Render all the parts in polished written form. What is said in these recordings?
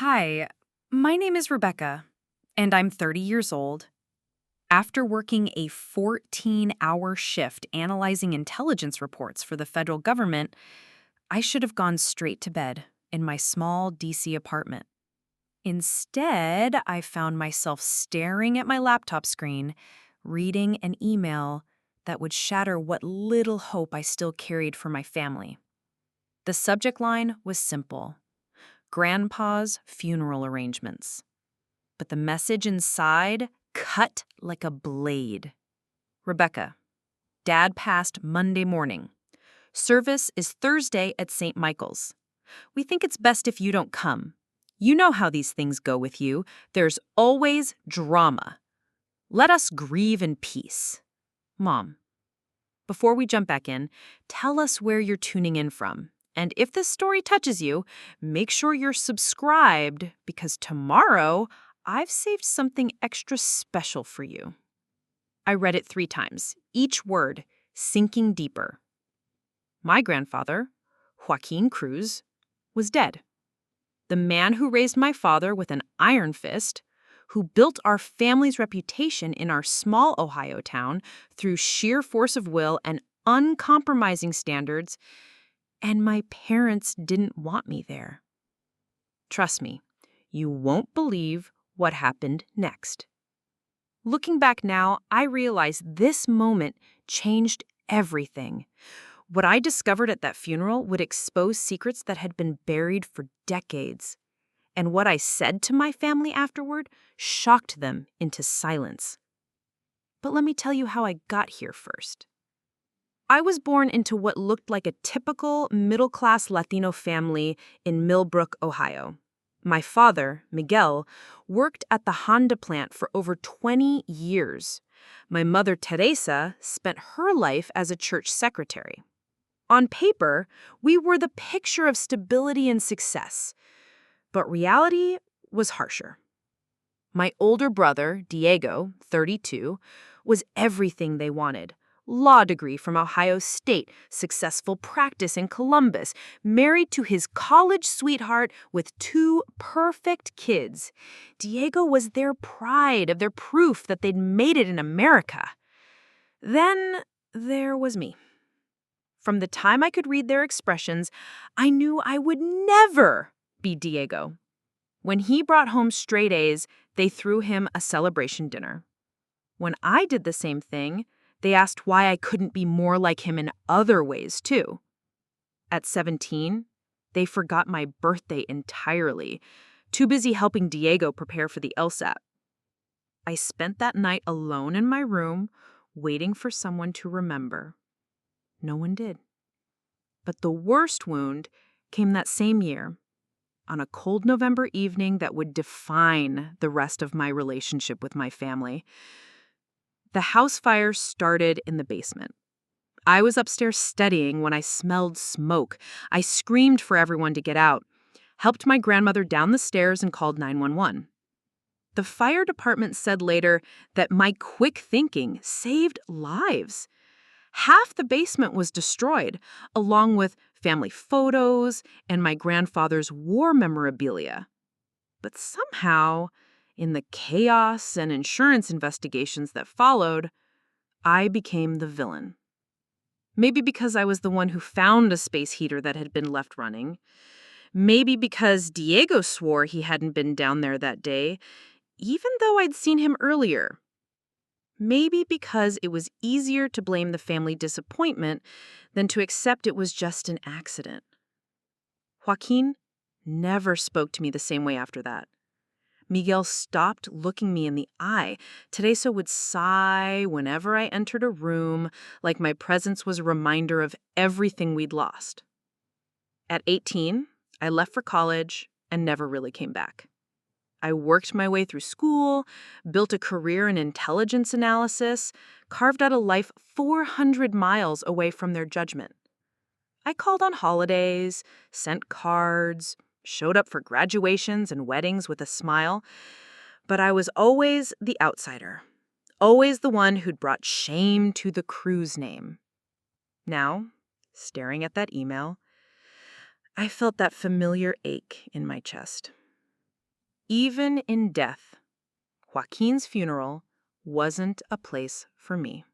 Hi, my name is Rebecca, and I'm 30 years old. After working a 14-hour shift analyzing intelligence reports for the federal government, I should have gone straight to bed in my small DC apartment. Instead, I found myself staring at my laptop screen, reading an email that would shatter what little hope I still carried for my family. The subject line was simple: Grandpa's funeral arrangements. But the message inside cut like a blade. Rebecca, Dad passed Monday morning. Service is Thursday at St. Michael's. We think it's best if you don't come. You know how these things go with you. There's always drama. Let us grieve in peace. Mom, before we jump back in, tell us where you're tuning in from. And if this story touches you, make sure you're subscribed because tomorrow I've saved something extra special for you. I read it 3 times, each word sinking deeper. My grandfather, Joaquin Cruz, was dead. The man who raised my father with an iron fist, who built our family's reputation in our small Ohio town through sheer force of will and uncompromising standards, and my parents didn't want me there. Trust me, you won't believe what happened next. Looking back now, I realize this moment changed everything. What I discovered at that funeral would expose secrets that had been buried for decades. And what I said to my family afterward shocked them into silence. But let me tell you how I got here first. I was born into what looked like a typical middle-class Latino family in Millbrook, Ohio. My father, Miguel, worked at the Honda plant for over 20 years. My mother, Teresa, spent her life as a church secretary. On paper, we were the picture of stability and success. But reality was harsher. My older brother, Diego, 32, was everything they wanted. Law degree from Ohio State, successful practice in Columbus, married to his college sweetheart with 2 perfect kids. Diego was their pride, of their proof that they'd made it in America. Then there was me. From the time I could read their expressions, I knew I would never be Diego. When he brought home straight A's, they threw him a celebration dinner. When I did the same thing, they asked why I couldn't be more like him in other ways, too. At 17, they forgot my birthday entirely, too busy helping Diego prepare for the LSAT. I spent that night alone in my room, waiting for someone to remember. No one did. But the worst wound came that same year, on a cold November evening that would define the rest of my relationship with my family. The house fire started in the basement. I was upstairs studying when I smelled smoke. I screamed for everyone to get out, helped my grandmother down the stairs, and called 911. The fire department said later that my quick thinking saved lives. Half the basement was destroyed, along with family photos and my grandfather's war memorabilia. But somehow, in the chaos and insurance investigations that followed, I became the villain. Maybe because I was the one who found a space heater that had been left running. Maybe because Diego swore he hadn't been down there that day, even though I'd seen him earlier. Maybe because it was easier to blame the family disappointment than to accept it was just an accident. Joaquin never spoke to me the same way after that. Miguel stopped looking me in the eye. Teresa would sigh whenever I entered a room, like my presence was a reminder of everything we'd lost. At 18, I left for college and never really came back. I worked my way through school, built a career in intelligence analysis, carved out a life 400 miles away from their judgment. I called on holidays, sent cards, showed up for graduations and weddings with a smile, but I was always the outsider, always the one who'd brought shame to the Cruz name. Now, staring at that email, I felt that familiar ache in my chest. Even in death, Joaquin's funeral wasn't a place for me.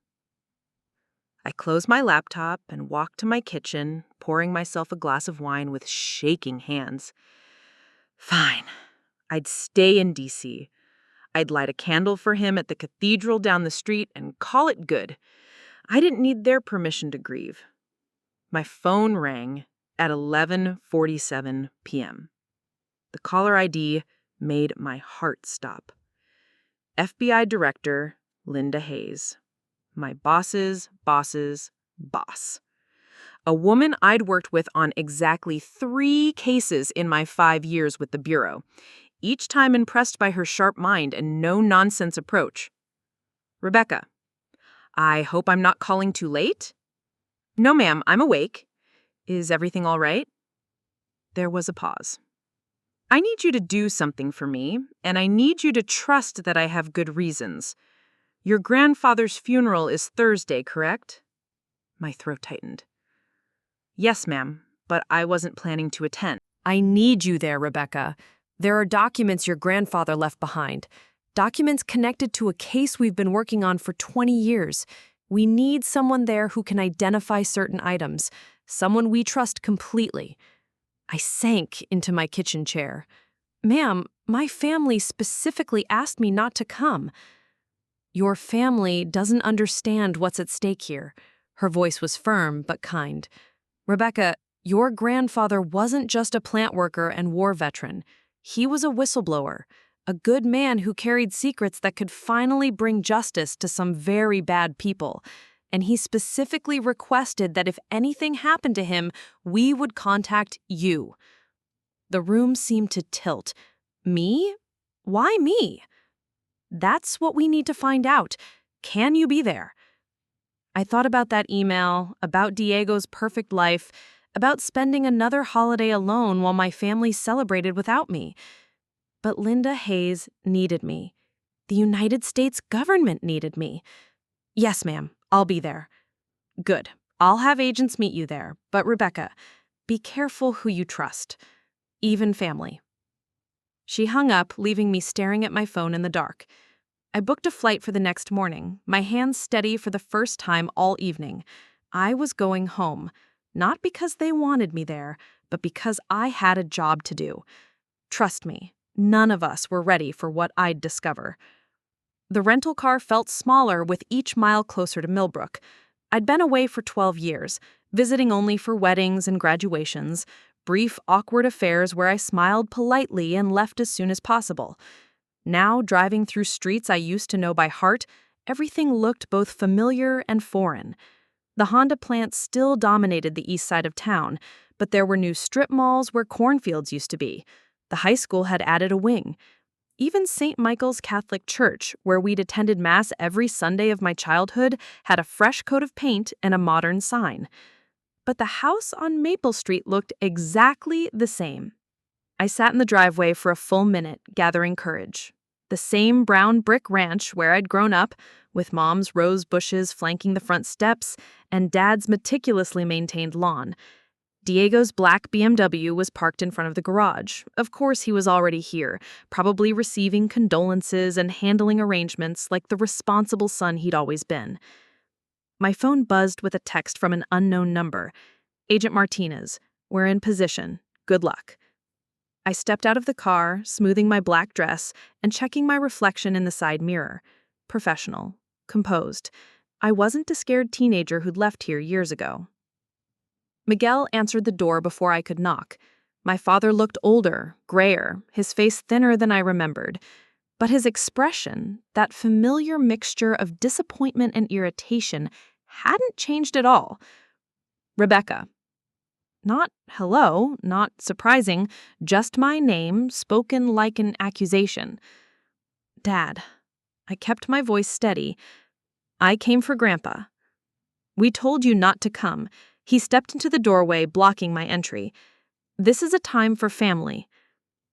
I closed my laptop and walked to my kitchen, pouring myself a glass of wine with shaking hands. Fine. I'd stay in D.C. I'd light a candle for him at the cathedral down the street and call it good. I didn't need their permission to grieve. My phone rang at 11:47 p.m. The caller ID made my heart stop. FBI Director Linda Hayes. My boss's boss's boss. A woman I'd worked with on exactly 3 cases in my 5 years with the Bureau, each time impressed by her sharp mind and no-nonsense approach. Rebecca, I hope I'm not calling too late? No, ma'am, I'm awake. Is everything all right? There was a pause. I need you to do something for me, and I need you to trust that I have good reasons. Your grandfather's funeral is Thursday, correct? My throat tightened. Yes, ma'am, but I wasn't planning to attend. I need you there, Rebecca. There are documents your grandfather left behind. Documents connected to a case we've been working on for 20 years. We need someone there who can identify certain items, someone we trust completely. I sank into my kitchen chair. Ma'am, my family specifically asked me not to come. Your family doesn't understand what's at stake here. Her voice was firm but kind. Rebecca, your grandfather wasn't just a plant worker and war veteran. He was a whistleblower, a good man who carried secrets that could finally bring justice to some very bad people. And he specifically requested that if anything happened to him, we would contact you. The room seemed to tilt. Me? Why me? That's what we need to find out. Can you be there? I thought about that email, about Diego's perfect life, about spending another holiday alone while my family celebrated without me. But Linda Hayes needed me. The United States government needed me. Yes, ma'am, I'll be there. Good. I'll have agents meet you there. But Rebecca, be careful who you trust. Even family. She hung up, leaving me staring at my phone in the dark. I booked a flight for the next morning, my hands steady for the first time all evening. I was going home, not because they wanted me there, but because I had a job to do. Trust me, none of us were ready for what I'd discover. The rental car felt smaller with each mile closer to Millbrook. I'd been away for 12 years, visiting only for weddings and graduations, brief, awkward affairs where I smiled politely and left as soon as possible. Now, driving through streets I used to know by heart, everything looked both familiar and foreign. The Honda plant still dominated the east side of town, but there were new strip malls where cornfields used to be. The high school had added a wing. Even St. Michael's Catholic Church, where we'd attended Mass every Sunday of my childhood, had a fresh coat of paint and a modern sign. But the house on Maple Street looked exactly the same. I sat in the driveway for a full minute, gathering courage. The same brown brick ranch where I'd grown up, with Mom's rose bushes flanking the front steps and Dad's meticulously maintained lawn. Diego's black BMW was parked in front of the garage. Of course, he was already here, probably receiving condolences and handling arrangements like the responsible son he'd always been. My phone buzzed with a text from an unknown number. Agent Martinez, we're in position. Good luck. I stepped out of the car, smoothing my black dress and checking my reflection in the side mirror. Professional, composed. I wasn't the scared teenager who'd left here years ago. Miguel answered the door before I could knock. My father looked older, grayer, his face thinner than I remembered. But his expression, that familiar mixture of disappointment and irritation, hadn't changed at all. Rebecca. Not hello, not surprising, just my name, spoken like an accusation. Dad. I kept my voice steady. I came for Grandpa. We told you not to come. He stepped into the doorway, blocking my entry. This is a time for family.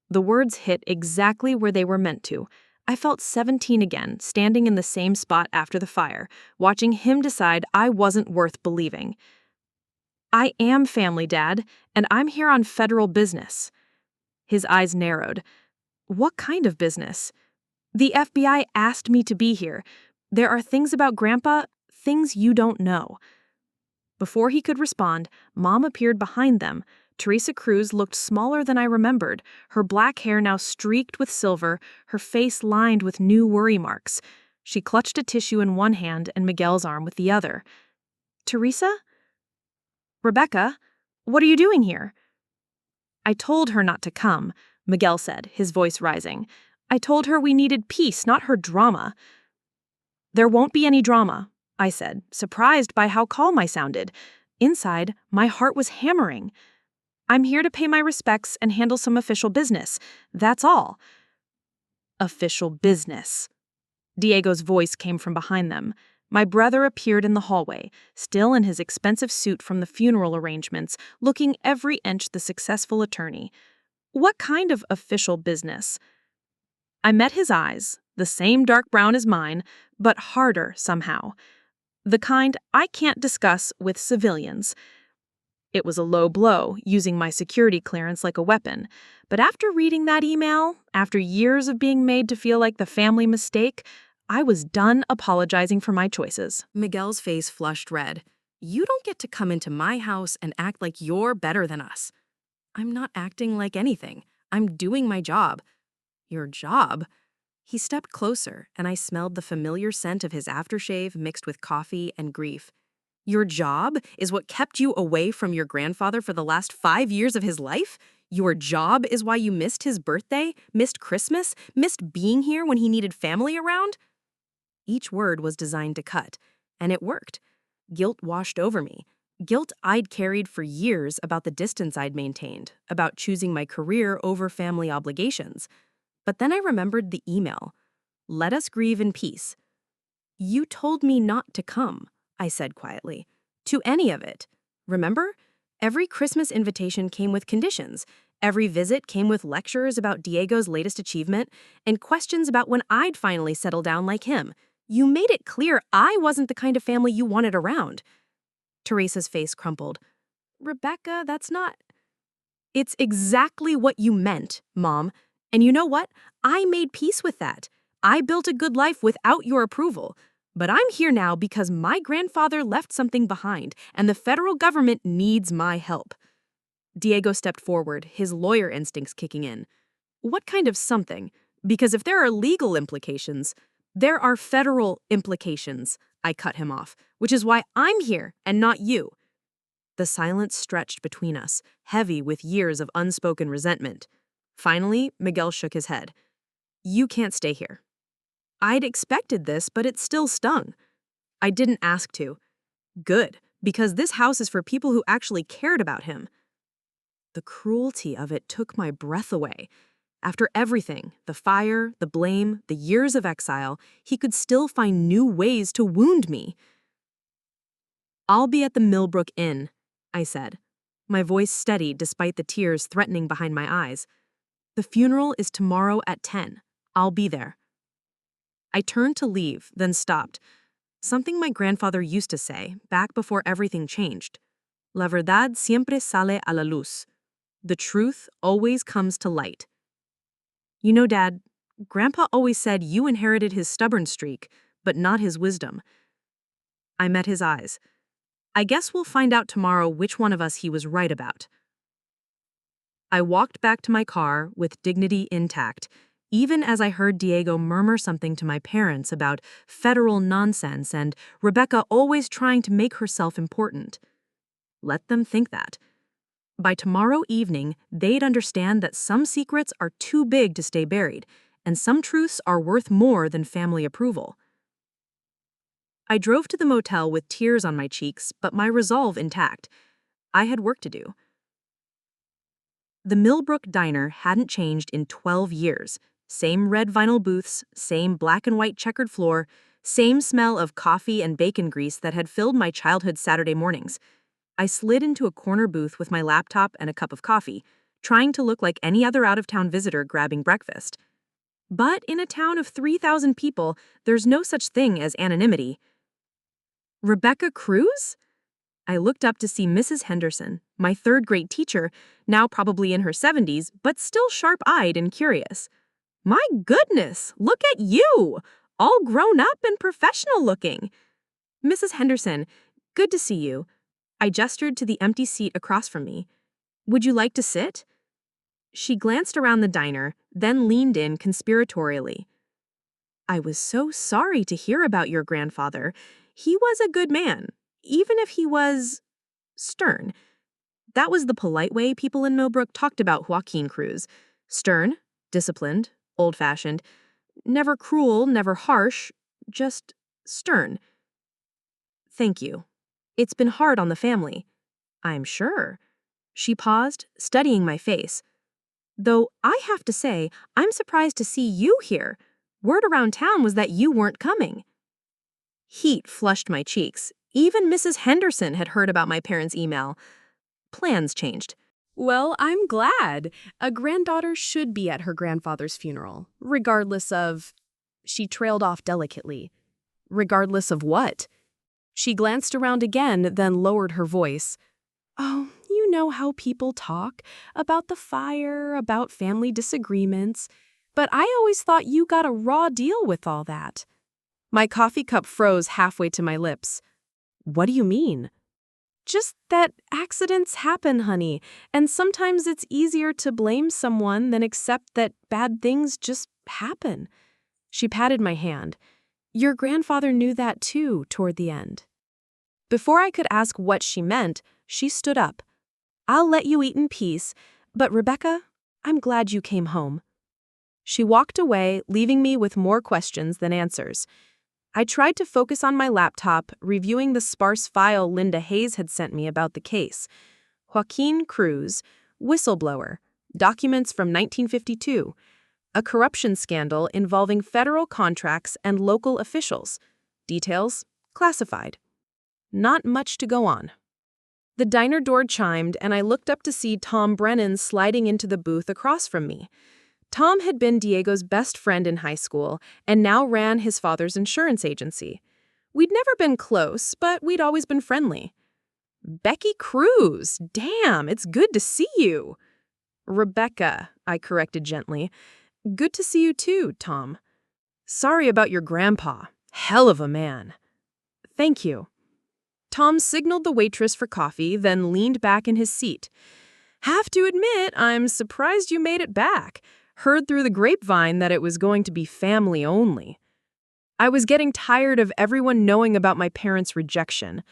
The words hit exactly where they were meant to. I felt 17 again, standing in the same spot after the fire, watching him decide I wasn't worth believing. I am family, Dad, and I'm here on federal business. His eyes narrowed. What kind of business? The FBI asked me to be here. There are things about Grandpa, things you don't know. Before he could respond, Mom appeared behind them. Teresa Cruz looked smaller than I remembered, her black hair now streaked with silver, her face lined with new worry marks. She clutched a tissue in one hand and Miguel's arm with the other. Teresa? Rebecca, what are you doing here? I told her not to come, Miguel said, his voice rising. I told her we needed peace, not her drama. There won't be any drama, I said, surprised by how calm I sounded. Inside, my heart was hammering. I'm here to pay my respects and handle some official business. That's all. Official business. Diego's voice came from behind them. My brother appeared in the hallway, still in his expensive suit from the funeral arrangements, looking every inch the successful attorney. What kind of official business? I met his eyes, the same dark brown as mine, but harder somehow. The kind I can't discuss with civilians. It was a low blow, using my security clearance like a weapon. But after reading that email, after years of being made to feel like the family mistake, I was done apologizing for my choices. Miguel's face flushed red. You don't get to come into my house and act like you're better than us. I'm not acting like anything. I'm doing my job. Your job? He stepped closer, and I smelled the familiar scent of his aftershave mixed with coffee and grief. Your job is what kept you away from your grandfather for the last 5 years of his life? Your job is why you missed his birthday, missed Christmas, missed being here when he needed family around? Each word was designed to cut, and it worked. Guilt washed over me. Guilt I'd carried for years about the distance I'd maintained, about choosing my career over family obligations. But then I remembered the email. Let us grieve in peace. You told me not to come, I said quietly. To any of it. Remember? Every Christmas invitation came with conditions. Every visit came with lectures about Diego's latest achievement and questions about when I'd finally settle down like him. You made it clear I wasn't the kind of family you wanted around. Teresa's face crumpled. Rebecca, that's not... It's exactly what you meant, Mom. And you know what? I made peace with that. I built a good life without your approval. But I'm here now because my grandfather left something behind, and the federal government needs my help. Diego stepped forward, his lawyer instincts kicking in. What kind of something? Because if there are legal implications, there are federal implications, I cut him off, which is why I'm here and not you. The silence stretched between us, heavy with years of unspoken resentment. Finally, Miguel shook his head. You can't stay here. I'd expected this, but it still stung. I didn't ask to. Good, because this house is for people who actually cared about him. The cruelty of it took my breath away. After everything, the fire, the blame, the years of exile, he could still find new ways to wound me. I'll be at the Millbrook Inn, I said, my voice steady despite the tears threatening behind my eyes. The funeral is tomorrow at 10. I'll be there. I turned to leave, then stopped. Something my grandfather used to say, back before everything changed. La verdad siempre sale a la luz. The truth always comes to light. You know, Dad, Grandpa always said you inherited his stubborn streak, but not his wisdom. I met his eyes. I guess we'll find out tomorrow which one of us he was right about. I walked back to my car with dignity intact, even as I heard Diego murmur something to my parents about federal nonsense and Rebecca always trying to make herself important. Let them think that. By tomorrow evening, they'd understand that some secrets are too big to stay buried, and some truths are worth more than family approval. I drove to the motel with tears on my cheeks, but my resolve intact. I had work to do. The Millbrook Diner hadn't changed in 12 years. Same red vinyl booths, same black and white checkered floor, same smell of coffee and bacon grease that had filled my childhood Saturday mornings. I slid into a corner booth with my laptop and a cup of coffee, trying to look like any other out-of-town visitor grabbing breakfast. But in a town of 3,000 people, there's no such thing as anonymity. Rebecca Cruz? I looked up to see Mrs. Henderson, my third-grade teacher, now probably in her 70s, but still sharp-eyed and curious. My goodness, look at you! All grown up and professional looking. Mrs. Henderson, good to see you. I gestured to the empty seat across from me. Would you like to sit? She glanced around the diner, then leaned in conspiratorially. I was so sorry to hear about your grandfather. He was a good man, even if he was stern. That was the polite way people in Millbrook talked about Joaquin Cruz. Stern, disciplined, old-fashioned, never cruel, never harsh, just stern. Thank you. It's been hard on the family. I'm sure. She paused, studying my face. Though I have to say, I'm surprised to see you here. Word around town was that you weren't coming. Heat flushed my cheeks. Even Mrs. Henderson had heard about my parents' email. Plans changed. Well, I'm glad. A granddaughter should be at her grandfather's funeral, regardless of... She trailed off delicately. Regardless of what? She glanced around again, then lowered her voice. Oh, you know how people talk about the fire, about family disagreements. But I always thought you got a raw deal with all that. My coffee cup froze halfway to my lips. What do you mean? Just that accidents happen, honey, and sometimes it's easier to blame someone than accept that bad things just happen. She patted my hand. Your grandfather knew that too, toward the end. Before I could ask what she meant, she stood up. I'll let you eat in peace, but Rebecca, I'm glad you came home. She walked away, leaving me with more questions than answers. I tried to focus on my laptop, reviewing the sparse file Linda Hayes had sent me about the case. Joaquin Cruz, whistleblower, documents from 1952, a corruption scandal involving federal contracts and local officials. Details classified. Not much to go on. The diner door chimed, and I looked up to see Tom Brennan sliding into the booth across from me. Tom had been Diego's best friend in high school and now ran his father's insurance agency. We'd never been close, but we'd always been friendly. Becky Cruz, damn, it's good to see you. Rebecca, I corrected gently. Good to see you too, Tom. Sorry about your grandpa. Hell of a man. Thank you. Tom signaled the waitress for coffee, then leaned back in his seat. Have to admit, I'm surprised you made it back. Heard through the grapevine that it was going to be family only. I was getting tired of everyone knowing about my parents' rejection.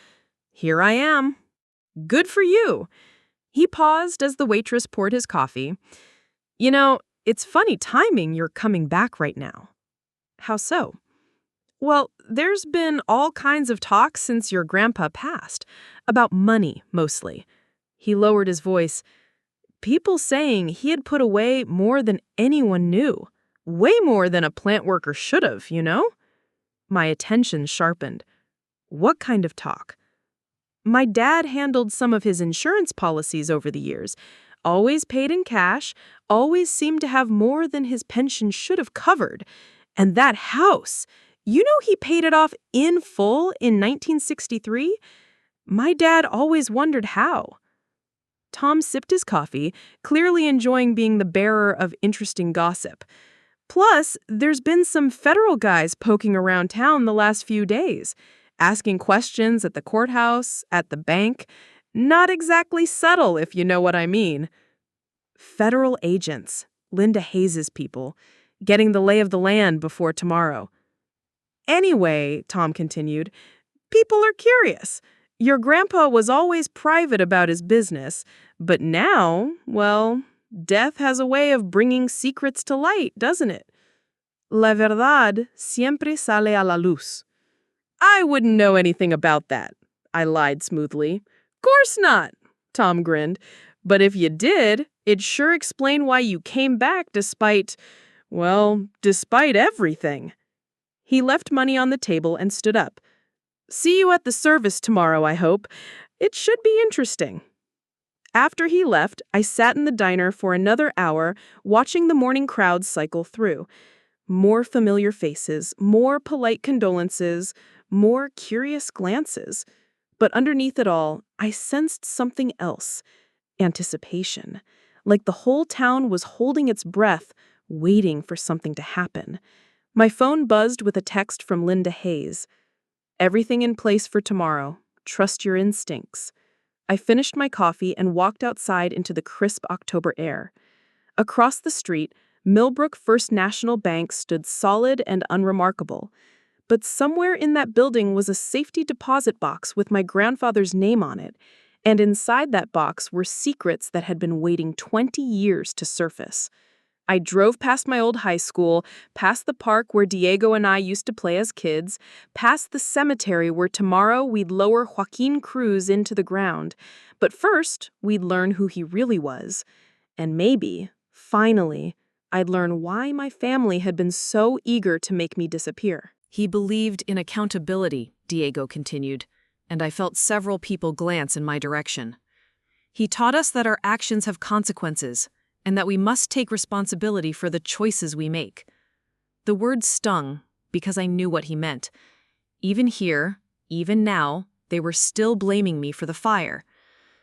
Here I am. Good for you. He paused as the waitress poured his coffee. You know, it's funny timing you're coming back right now. How so? Well, there's been all kinds of talk since your grandpa passed. About money, mostly. He lowered his voice. People saying he had put away more than anyone knew. Way more than a plant worker should have, you know? My attention sharpened. What kind of talk? My dad handled some of his insurance policies over the years. Always paid in cash, always seemed to have more than his pension should have covered. And that house, you know he paid it off in full in 1963? My dad always wondered how. Tom sipped his coffee, clearly enjoying being the bearer of interesting gossip. Plus, there's been some federal guys poking around town the last few days, asking questions at the courthouse, at the bank. Not exactly subtle, if you know what I mean. Federal agents, Linda Hayes' people, getting the lay of the land before tomorrow. Anyway, Tom continued, people are curious. Your grandpa was always private about his business, but now, well, death has a way of bringing secrets to light, doesn't it? La verdad siempre sale a la luz. I wouldn't know anything about that, I lied smoothly. Course not, Tom grinned. But if you did, it'd sure explain why you came back despite everything. He left money on the table and stood up. See you at the service tomorrow, I hope. It should be interesting. After he left, I sat in the diner for another hour, watching the morning crowd cycle through. More familiar faces, more polite condolences, more curious glances. But underneath it all, I sensed something else. Anticipation. Like the whole town was holding its breath, waiting for something to happen. My phone buzzed with a text from Linda Hayes. "Everything in place for tomorrow. Trust your instincts." I finished my coffee and walked outside into the crisp October air. Across the street, Millbrook First National Bank stood solid and unremarkable. But somewhere in that building was a safety deposit box with my grandfather's name on it, and inside that box were secrets that had been waiting 20 years to surface. I drove past my old high school, past the park where Diego and I used to play as kids, past the cemetery where tomorrow we'd lower Joaquin Cruz into the ground. But first, we'd learn who he really was. And maybe, finally, I'd learn why my family had been so eager to make me disappear. He believed in accountability, Diego continued, and I felt several people glance in my direction. He taught us that our actions have consequences, and that we must take responsibility for the choices we make. The word stung, because I knew what he meant. Even here, even now, they were still blaming me for the fire,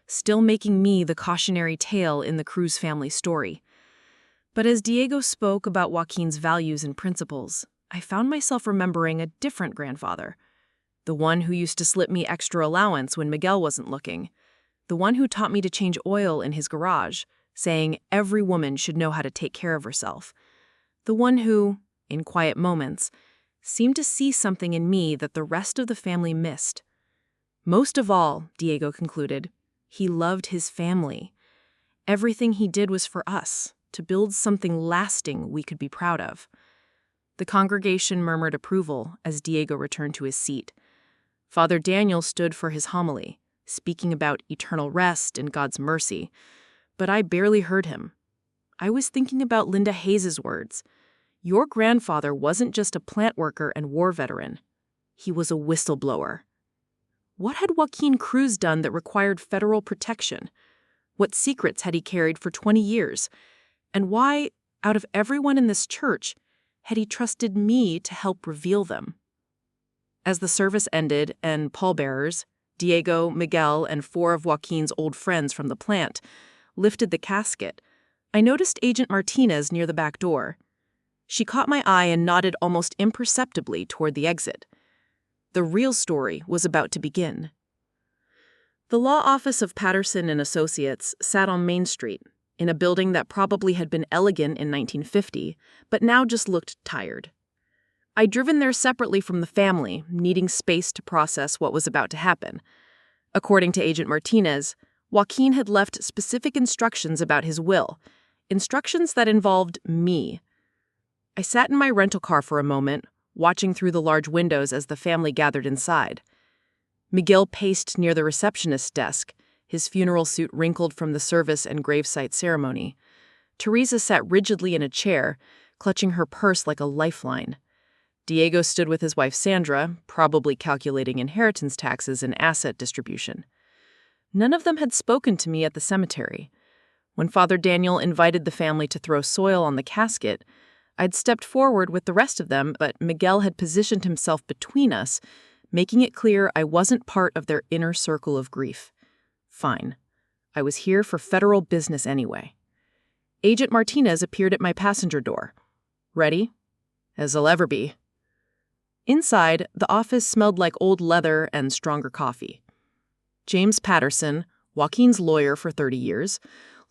still making me the cautionary tale in the Cruz family story. But as Diego spoke about Joaquin's values and principles, I found myself remembering a different grandfather, the one who used to slip me extra allowance when Miguel wasn't looking, the one who taught me to change oil in his garage, saying every woman should know how to take care of herself, the one who, in quiet moments, seemed to see something in me that the rest of the family missed. Most of all, Diego concluded, he loved his family. Everything he did was for us, to build something lasting we could be proud of. The congregation murmured approval as Diego returned to his seat. Father Daniel stood for his homily, speaking about eternal rest and God's mercy, but I barely heard him. I was thinking about Linda Hayes' words. Your grandfather wasn't just a plant worker and war veteran. He was a whistleblower. What had Joaquin Cruz done that required federal protection? What secrets had he carried for 20 years? And why, out of everyone in this church, had he trusted me to help reveal them? As the service ended and pallbearers, Diego, Miguel, and 4 of Joaquin's old friends from the plant, lifted the casket, I noticed Agent Martinez near the back door. She caught my eye and nodded almost imperceptibly toward the exit. The real story was about to begin. The law office of Patterson and Associates sat on Main Street, in a building that probably had been elegant in 1950, but now just looked tired. I'd driven there separately from the family, needing space to process what was about to happen. According to Agent Martinez, Joaquin had left specific instructions about his will, instructions that involved me. I sat in my rental car for a moment, watching through the large windows as the family gathered inside. Miguel paced near the receptionist's desk, his funeral suit wrinkled from the service and gravesite ceremony. Teresa sat rigidly in a chair, clutching her purse like a lifeline. Diego stood with his wife Sandra, probably calculating inheritance taxes and asset distribution. None of them had spoken to me at the cemetery. When Father Daniel invited the family to throw soil on the casket, I'd stepped forward with the rest of them, but Miguel had positioned himself between us, making it clear I wasn't part of their inner circle of grief. Fine. I was here for federal business anyway. Agent Martinez appeared at my passenger door. Ready? As I'll ever be. Inside, the office smelled like old leather and stronger coffee. James Patterson, Joaquin's lawyer for 30 years,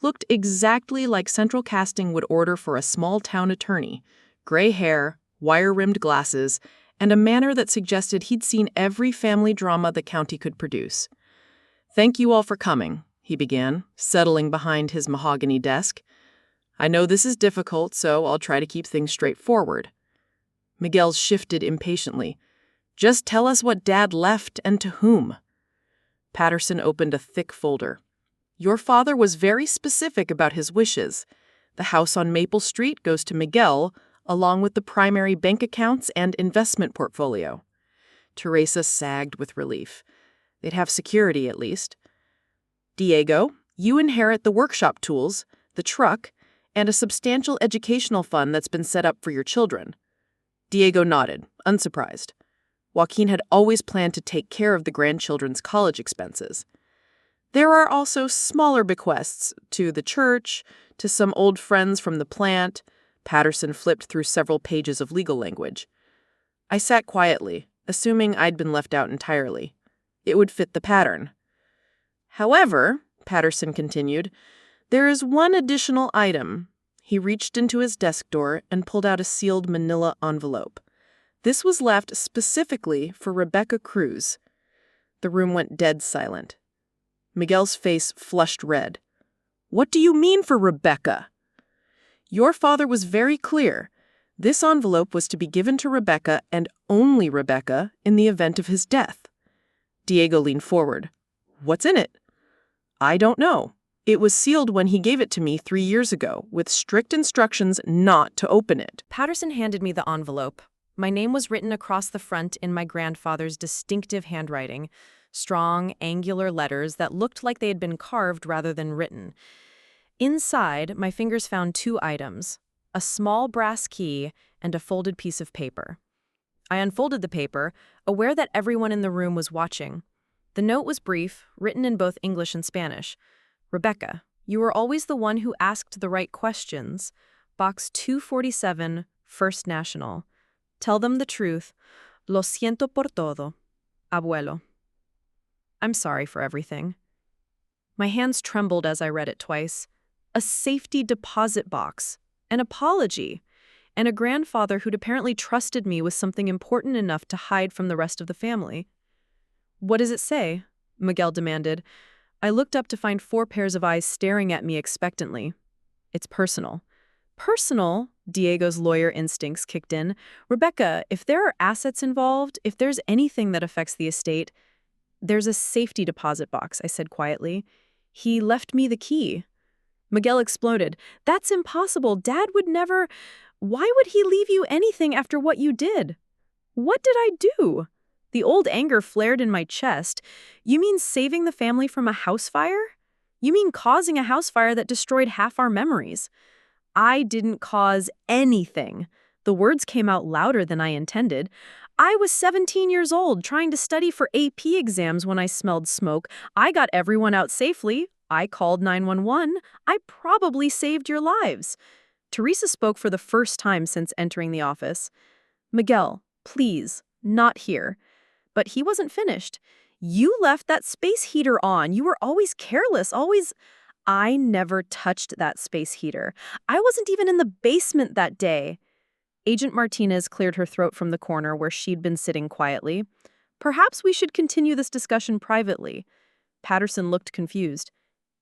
looked exactly like Central Casting would order for a small-town attorney, gray hair, wire-rimmed glasses, and a manner that suggested he'd seen every family drama the county could produce. "Thank you all for coming," he began, settling behind his mahogany desk. "I know this is difficult, so I'll try to keep things straightforward." Miguel shifted impatiently. "Just tell us what Dad left and to whom." Patterson opened a thick folder. "Your father was very specific about his wishes. The house on Maple Street goes to Miguel, along with the primary bank accounts and investment portfolio." Teresa sagged with relief. They'd have security, at least. "Diego, you inherit the workshop tools, the truck, and a substantial educational fund that's been set up for your children." Diego nodded, unsurprised. Joaquin had always planned to take care of the grandchildren's college expenses. "There are also smaller bequests to the church, to some old friends from the plant, Patterson flipped through several pages of legal language. I sat quietly, assuming I'd been left out entirely. It would fit the pattern. However, Patterson continued, there is one additional item. He reached into his desk drawer and pulled out a sealed manila envelope. This was left specifically for Rebecca Cruz. The room went dead silent. Miguel's face flushed red. What do you mean for Rebecca? Your father was very clear. This envelope was to be given to Rebecca and only Rebecca in the event of his death. Diego leaned forward. What's in it? I don't know. It was sealed when he gave it to me 3 years ago, with strict instructions not to open it. Patterson handed me the envelope. My name was written across the front in my grandfather's distinctive handwriting, strong, angular letters that looked like they had been carved rather than written. Inside, my fingers found 2 items, a small brass key and a folded piece of paper. I unfolded the paper, aware that everyone in the room was watching. The note was brief, written in both English and Spanish. Rebecca, you were always the one who asked the right questions. Box 247, First National. Tell them the truth. Lo siento por todo. Abuelo. I'm sorry for everything. My hands trembled as I read it twice. A safety deposit box, an apology, and a grandfather who'd apparently trusted me with something important enough to hide from the rest of the family. What does it say? Miguel demanded. I looked up to find 4 pairs of eyes staring at me expectantly. It's personal. Personal? Diego's lawyer instincts kicked in. Rebecca, if there are assets involved, if there's anything that affects the estate, there's a safety deposit box, I said quietly. He left me the key. Miguel exploded. That's impossible. Dad would never... Why would he leave you anything after what you did? What did I do? The old anger flared in my chest. You mean saving the family from a house fire? You mean causing a house fire that destroyed half our memories? I didn't cause anything. The words came out louder than I intended. I was 17 years old, trying to study for AP exams when I smelled smoke. I got everyone out safely. I called 911. I probably saved your lives. Teresa spoke for the first time since entering the office. Miguel, please, not here. But he wasn't finished. You left that space heater on. You were always careless, always... I never touched that space heater. I wasn't even in the basement that day. Agent Martinez cleared her throat from the corner where she'd been sitting quietly. Perhaps we should continue this discussion privately. Patterson looked confused.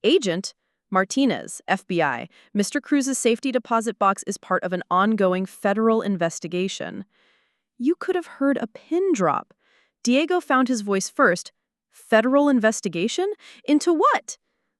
Agent? Martinez, FBI. Mr. Cruz's safety deposit box is part of an ongoing federal investigation. You could have heard a pin drop. Diego found his voice first. Federal investigation? Into what?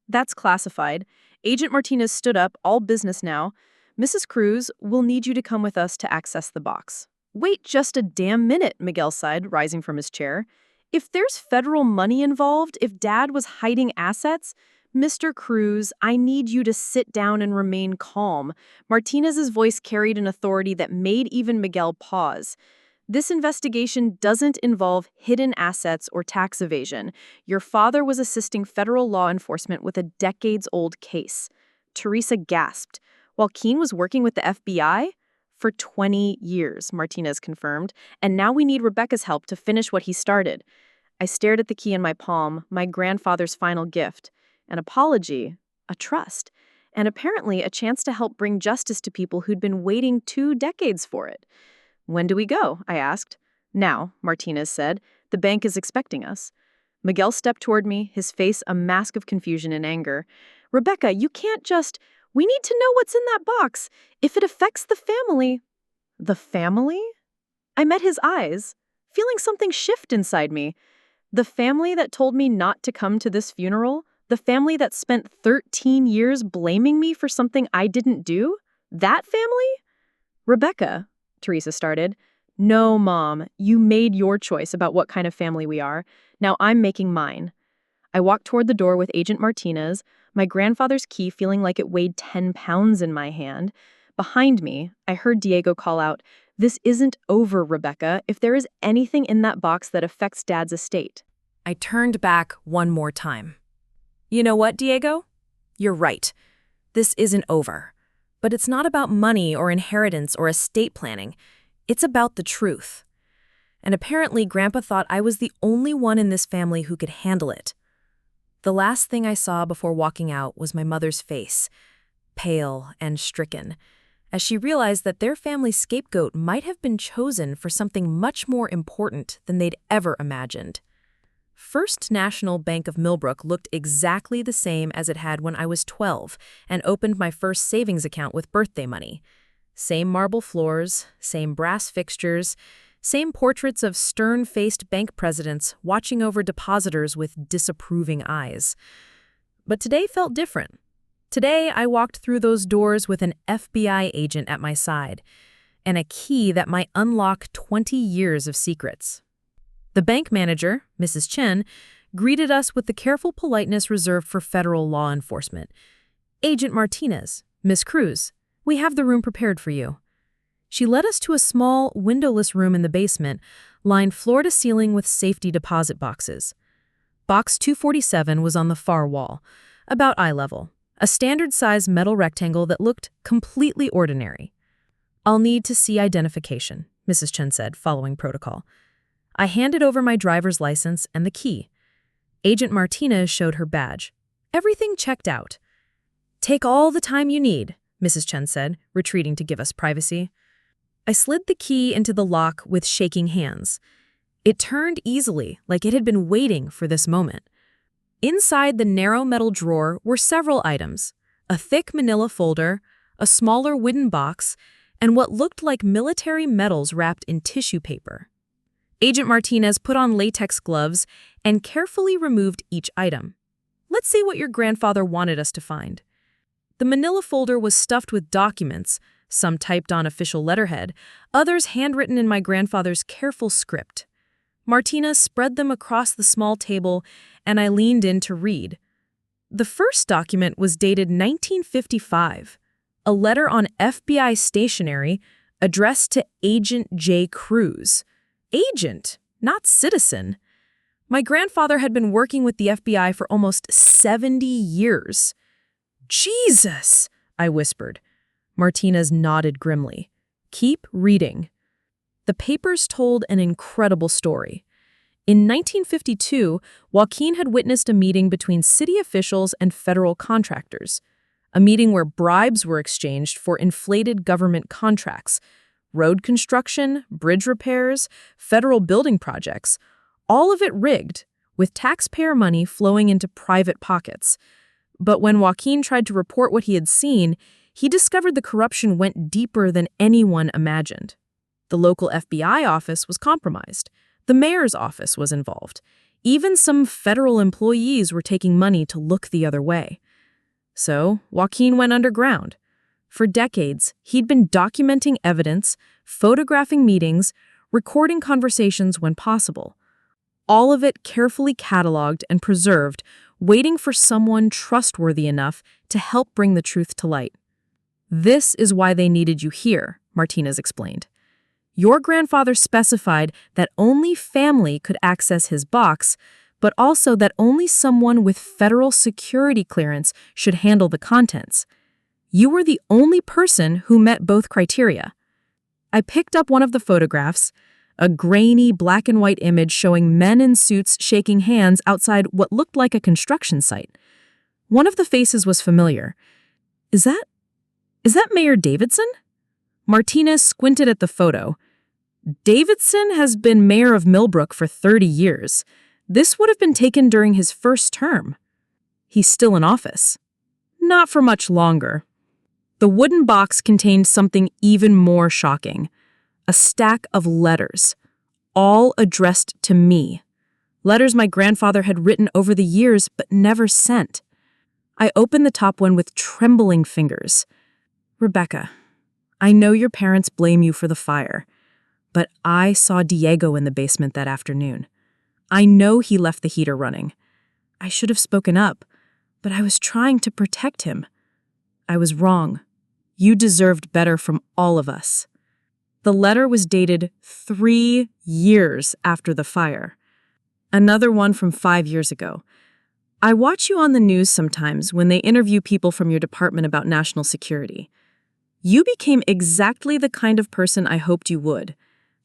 That's classified. Agent Martinez stood up, all business now. Mrs. Cruz, we'll need you to come with us to access the box. Wait just a damn minute, Miguel sighed, rising from his chair. If there's federal money involved, if Dad was hiding assets, Mr. Cruz, I need you to sit down and remain calm. Martinez's voice carried an authority that made even Miguel pause. This investigation doesn't involve hidden assets or tax evasion. Your father was assisting federal law enforcement with a decades-old case. Teresa gasped. While Keene was working with the FBI? For 20 years, Martinez confirmed, and now we need Rebecca's help to finish what he started. I stared at the key in my palm, my grandfather's final gift. An apology, a trust, and apparently a chance to help bring justice to people who'd been waiting 2 decades for it. When do we go? I asked. Now, Martinez said. The bank is expecting us. Miguel stepped toward me, his face a mask of confusion and anger. Rebecca, you can't just... We need to know what's in that box. If it affects the family... The family? I met his eyes, feeling something shift inside me. The family that told me not to come to this funeral? The family that spent 13 years blaming me for something I didn't do? That family? Rebecca... Teresa started. No, Mom, you made your choice about what kind of family we are. Now I'm making mine. I walked toward the door with Agent Martinez, my grandfather's key feeling like it weighed 10 pounds in my hand. Behind me, I heard Diego call out, This isn't over, Rebecca, if there is anything in that box that affects Dad's estate. I turned back one more time. You know what, Diego? You're right. This isn't over. But it's not about money or inheritance or estate planning. It's about the truth. And apparently, Grandpa thought I was the only one in this family who could handle it. The last thing I saw before walking out was my mother's face, pale and stricken, as she realized that their family's scapegoat might have been chosen for something much more important than they'd ever imagined. First National Bank of Millbrook looked exactly the same as it had when I was 12 and opened my first savings account with birthday money. Same marble floors, same brass fixtures, same portraits of stern-faced bank presidents watching over depositors with disapproving eyes. But today felt different. Today, I walked through those doors with an FBI agent at my side and a key that might unlock 20 years of secrets. The bank manager, Mrs. Chen, greeted us with the careful politeness reserved for federal law enforcement. "Agent Martinez, Miss Cruz, we have the room prepared for you." She led us to a small, windowless room in the basement, lined floor to ceiling with safety deposit boxes. Box 247 was on the far wall, about eye level, a standard-sized metal rectangle that looked completely ordinary. "I'll need to see identification," Mrs. Chen said, following protocol. I handed over my driver's license and the key. Agent Martinez showed her badge. Everything checked out. "Take all the time you need," Mrs. Chen said, retreating to give us privacy. I slid the key into the lock with shaking hands. It turned easily, like it had been waiting for this moment. Inside the narrow metal drawer were several items: a thick manila folder, a smaller wooden box, and what looked like military medals wrapped in tissue paper. Agent Martinez put on latex gloves and carefully removed each item. "Let's see what your grandfather wanted us to find." The manila folder was stuffed with documents, some typed on official letterhead, others handwritten in my grandfather's careful script. Martinez spread them across the small table, and I leaned in to read. The first document was dated 1955, a letter on FBI stationery addressed to Agent J. Cruz. Agent, not citizen. My grandfather had been working with the FBI for almost 70 years. "Jesus," I whispered. Martinez nodded grimly. "Keep reading." The papers told an incredible story. In 1952, Joaquin had witnessed a meeting between city officials and federal contractors, a meeting where bribes were exchanged for inflated government contracts, road construction, bridge repairs, federal building projects, all of it rigged, with taxpayer money flowing into private pockets. But when Joaquin tried to report what he had seen, he discovered the corruption went deeper than anyone imagined. The local FBI office was compromised. The mayor's office was involved. Even some federal employees were taking money to look the other way. So Joaquin went underground. For decades, he'd been documenting evidence, photographing meetings, recording conversations when possible. All of it carefully cataloged and preserved, waiting for someone trustworthy enough to help bring the truth to light. "This is why they needed you here," Martinez explained. "Your grandfather specified that only family could access his box, but also that only someone with federal security clearance should handle the contents. You were the only person who met both criteria." I picked up one of the photographs, a grainy black and white image showing men in suits shaking hands outside what looked like a construction site. One of the faces was familiar. Is that Mayor Davidson?" Martinez squinted at the photo. "Davidson has been mayor of Millbrook for 30 years. This would have been taken during his first term. He's still in office." "Not for much longer." The wooden box contained something even more shocking. A stack of letters, all addressed to me. Letters my grandfather had written over the years but never sent. I opened the top one with trembling fingers. "Rebecca, I know your parents blame you for the fire, but I saw Diego in the basement that afternoon. I know he left the heater running. I should have spoken up, but I was trying to protect him. I was wrong. You deserved better from all of us." The letter was dated 3 years after the fire. Another one from 5 years ago. "I watch you on the news sometimes when they interview people from your department about national security. You became exactly the kind of person I hoped you would.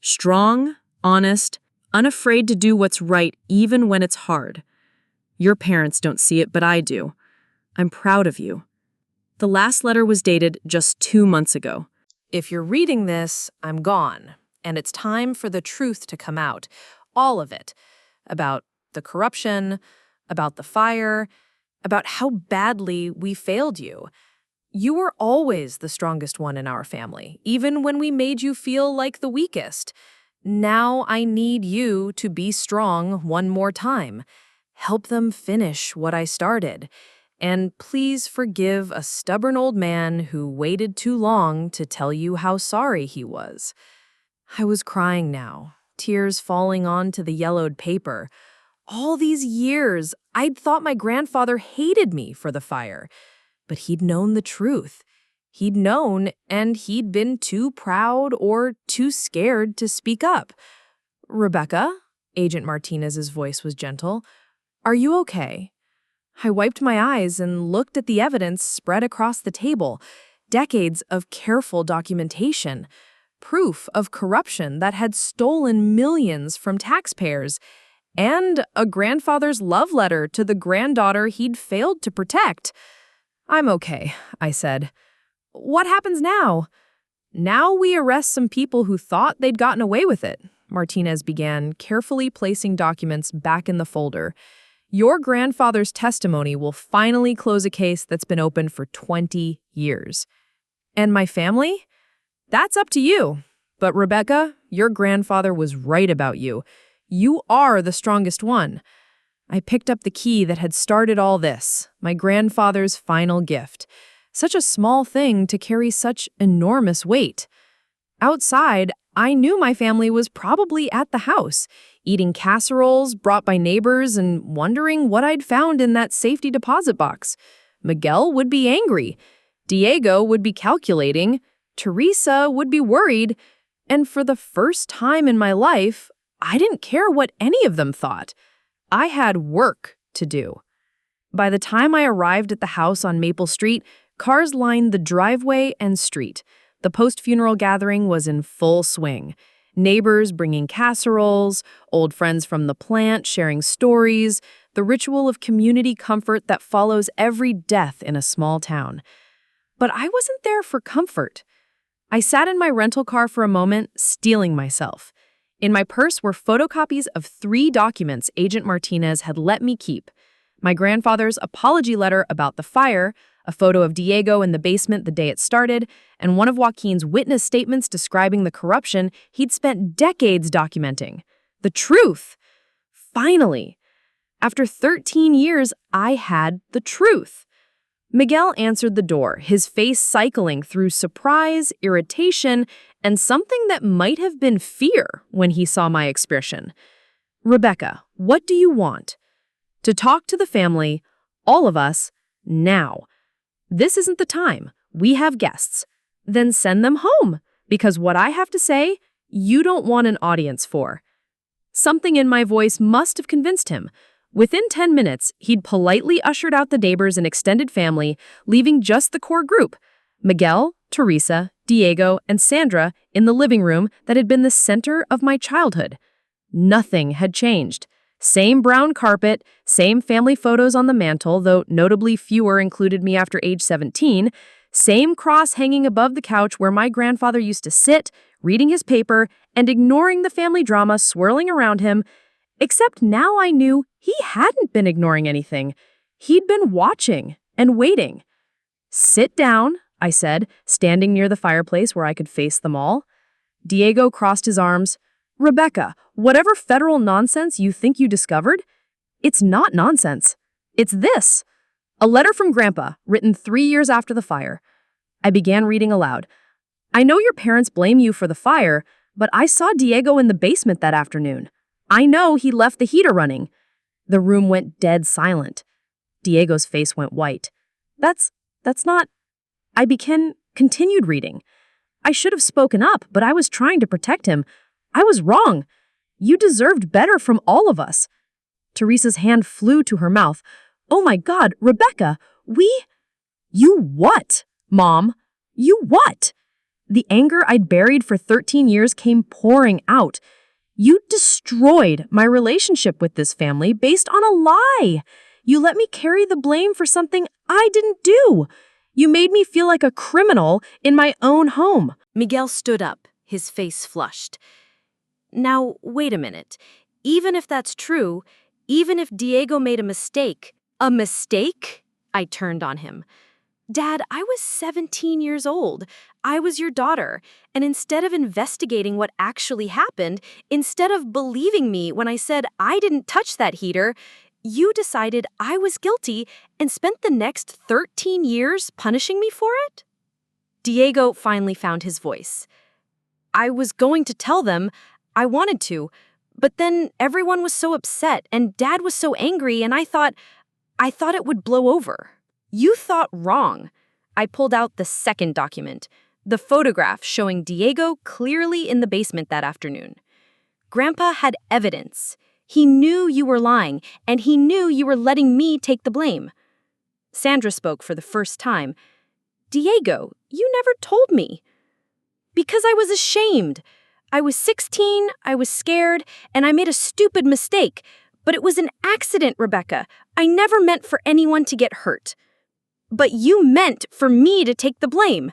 Strong, honest, unafraid to do what's right even when it's hard. Your parents don't see it, but I do. I'm proud of you. The last letter was dated just 2 months ago. If you're reading this, I'm gone, and it's time for the truth to come out. All of it. About the corruption, about the fire, about how badly we failed you. You were always the strongest one in our family, even when we made you feel like the weakest. Now I need you to be strong one more time. Help them finish what I started. And please forgive a stubborn old man who waited too long to tell you how sorry he was. I was crying now, tears falling onto the yellowed paper. All these years, I'd thought my grandfather hated me for the fire. But he'd known the truth. He'd known, and he'd been too proud or too scared to speak up. "Rebecca," Agent Martinez's voice was gentle, "are you okay?" I wiped my eyes and looked at the evidence spread across the table. Decades of careful documentation. Proof of corruption that had stolen millions from taxpayers. And a grandfather's love letter to the granddaughter he'd failed to protect. "I'm okay," I said. "What happens now?" "Now we arrest some people who thought they'd gotten away with it," Martinez began, carefully placing documents back in the folder. "Your grandfather's testimony will finally close a case that's been open for 20 years. And my family? That's up to you. But Rebecca, your grandfather was right about you. You are the strongest one." I picked up the key that had started all this, my grandfather's final gift. Such a small thing to carry such enormous weight. Outside, I knew my family was probably at the house, eating casseroles brought by neighbors and wondering what I'd found in that safety deposit box. Miguel would be angry. Diego would be calculating. Teresa would be worried. And for the first time in my life, I didn't care what any of them thought. I had work to do. By the time I arrived at the house on Maple Street, cars lined the driveway and street. The post-funeral gathering was in full swing. Neighbors bringing casseroles, old friends from the plant sharing stories, the ritual of community comfort that follows every death in a small town. But I wasn't there for comfort. I sat in my rental car for a moment, steeling myself. In my purse were photocopies of 3 documents Agent Martinez had let me keep. My grandfather's apology letter about the fire, a photo of Diego in the basement the day it started, and one of Joaquin's witness statements describing the corruption he'd spent decades documenting. The truth! Finally! After 13 years, I had the truth. Miguel answered the door, his face cycling through surprise, irritation, and something that might have been fear when he saw my expression. "Rebecca, what do you want?" "To talk to the family, all of us, now." "This isn't the time. We have guests." "Then send them home, because what I have to say, you don't want an audience for." Something in my voice must have convinced him. Within 10 minutes, he'd politely ushered out the neighbors and extended family, leaving just the core group, Miguel, Teresa, Diego, and Sandra, in the living room that had been the center of my childhood. Nothing had changed. Same brown carpet, same family photos on the mantle, though notably fewer included me after age 17, same cross hanging above the couch where my grandfather used to sit, reading his paper and ignoring the family drama swirling around him, except now I knew he hadn't been ignoring anything. He'd been watching and waiting. "Sit down," I said, standing near the fireplace where I could face them all. Diego crossed his arms. "Rebecca, whatever federal nonsense you think you discovered, it's not nonsense. It's this. A letter from Grandpa, written 3 years after the fire." I began reading aloud. "I know your parents blame you for the fire, but I saw Diego in the basement that afternoon. I know he left the heater running." The room went dead silent. Diego's face went white. That's not... I continued reading. "I should have spoken up, but I was trying to protect him. I was wrong. You deserved better from all of us." Teresa's hand flew to her mouth. "Oh my God, Rebecca, we..." "You what, Mom? You what? The anger I'd buried for 13 years came pouring out. You destroyed my relationship with this family based on a lie. You let me carry the blame for something I didn't do. You made me feel like a criminal in my own home. Miguel stood up, his face flushed. Now, wait a minute. Even if that's true, even if Diego made a mistake. A mistake? I turned on him. Dad, I was 17 years old. I was your daughter. And instead of investigating what actually happened, instead of believing me when I said I didn't touch that heater, you decided I was guilty and spent the next 13 years punishing me for it? Diego finally found his voice. I was going to tell them. I wanted to. But then everyone was so upset and Dad was so angry and I thought it would blow over. You thought wrong. I pulled out the second document, the photograph showing Diego clearly in the basement that afternoon. Grandpa had evidence. He knew you were lying, and he knew you were letting me take the blame. Sandra spoke for the first time. Diego, you never told me. Because I was ashamed. I was 16, I was scared, and I made a stupid mistake. But it was an accident, Rebecca. I never meant for anyone to get hurt. But you meant for me to take the blame.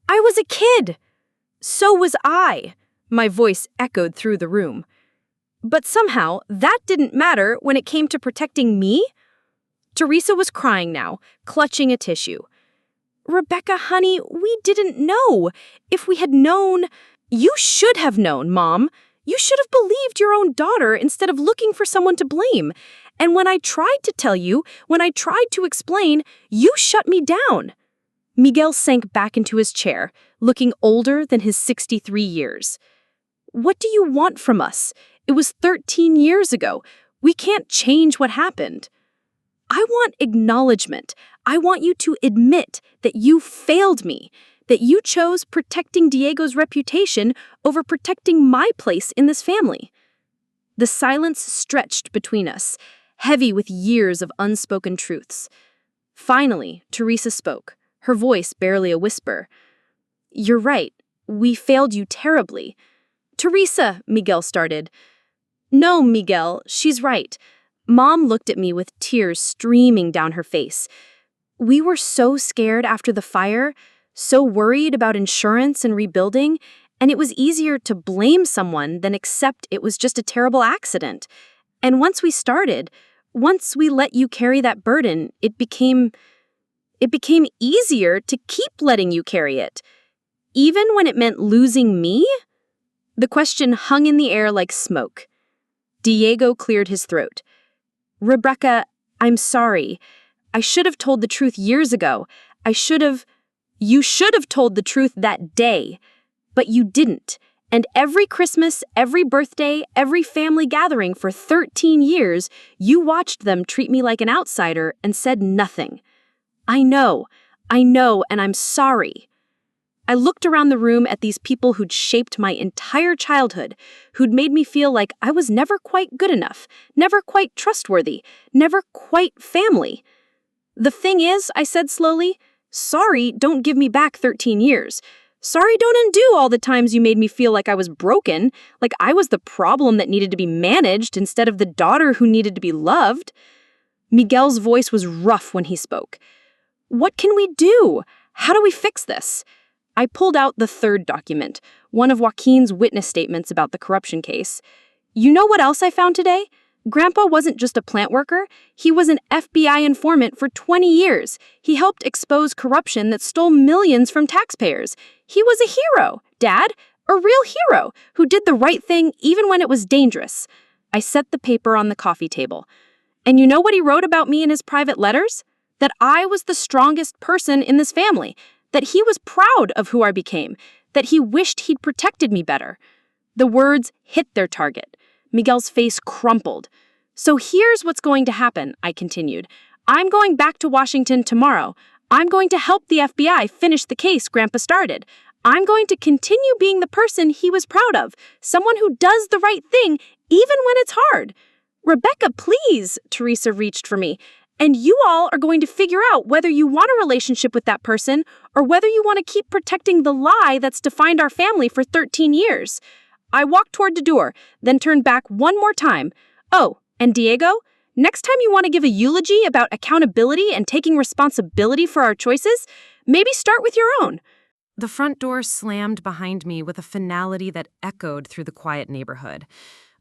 I was a kid. So was I. My voice echoed through the room. But somehow, that didn't matter when it came to protecting me. Teresa was crying now, clutching a tissue. Rebecca, honey, we didn't know. If we had known, you should have known, Mom. You should have believed your own daughter instead of looking for someone to blame. And when I tried to tell you, when I tried to explain, you shut me down. Miguel sank back into his chair, looking older than his 63 years. What do you want from us? It was 13 years ago. We can't change what happened. I want acknowledgement. I want you to admit that you failed me, that you chose protecting Diego's reputation over protecting my place in this family. The silence stretched between us, heavy with years of unspoken truths. Finally, Teresa spoke, her voice barely a whisper. You're right. We failed you terribly. Teresa, Miguel started. No, Miguel, she's right. Mom looked at me with tears streaming down her face. We were so scared after the fire, so worried about insurance and rebuilding, and it was easier to blame someone than accept it was just a terrible accident. And once we let you carry that burden, it became easier to keep letting you carry it. Even when it meant losing me? The question hung in the air like smoke. Diego cleared his throat. Rebecca, I'm sorry. I should have told the truth years ago. You should have told the truth that day. But you didn't. And every Christmas, every birthday, every family gathering for 13 years, you watched them treat me like an outsider and said nothing. I know, and I'm sorry. I looked around the room at these people who'd shaped my entire childhood, who'd made me feel like I was never quite good enough, never quite trustworthy, never quite family. The thing is, I said slowly, sorry don't give me back 13 years. Sorry don't undo all the times you made me feel like I was broken, like I was the problem that needed to be managed instead of the daughter who needed to be loved. Miguel's voice was rough when he spoke. What can we do? How do we fix this? I pulled out the third document, one of Joaquin's witness statements about the corruption case. You know what else I found today? Grandpa wasn't just a plant worker. He was an FBI informant for 20 years. He helped expose corruption that stole millions from taxpayers. He was a hero, Dad, a real hero who did the right thing even when it was dangerous. I set the paper on the coffee table. And you know what he wrote about me in his private letters? That I was the strongest person in this family, that he was proud of who I became, that he wished he'd protected me better. The words hit their target. Miguel's face crumpled. So here's what's going to happen, I continued. I'm going back to Washington tomorrow. I'm going to help the FBI finish the case Grandpa started. I'm going to continue being the person he was proud of, someone who does the right thing even when it's hard. Rebecca, please, Teresa reached for me. And you all are going to figure out whether you want a relationship with that person or whether you want to keep protecting the lie that's defined our family for 13 years. I walked toward the door, then turned back one more time. Oh, and Diego, next time you want to give a eulogy about accountability and taking responsibility for our choices, maybe start with your own. The front door slammed behind me with a finality that echoed through the quiet neighborhood.